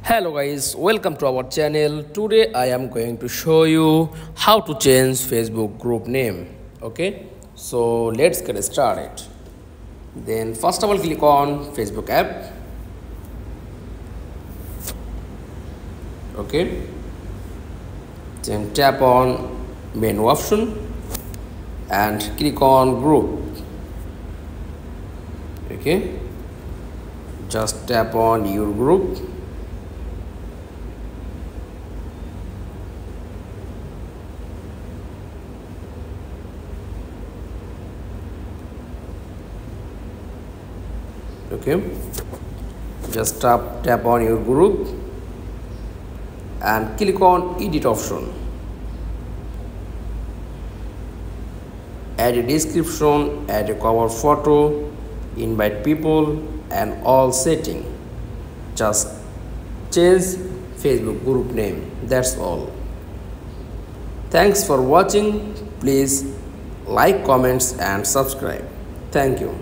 Hello guys, welcome to our channel. Today I am going to show you how to change Facebook group name. Okay, so let's get started. Then first of all, click on Facebook app. Okay, then tap on menu option and click on group. Okay, just tap on your group. Okay, just tap on your group and click on edit option. Add a description, add a cover photo, invite people and all setting. Just change Facebook group name, that's all. Thanks for watching. Please like, comments and subscribe. Thank you.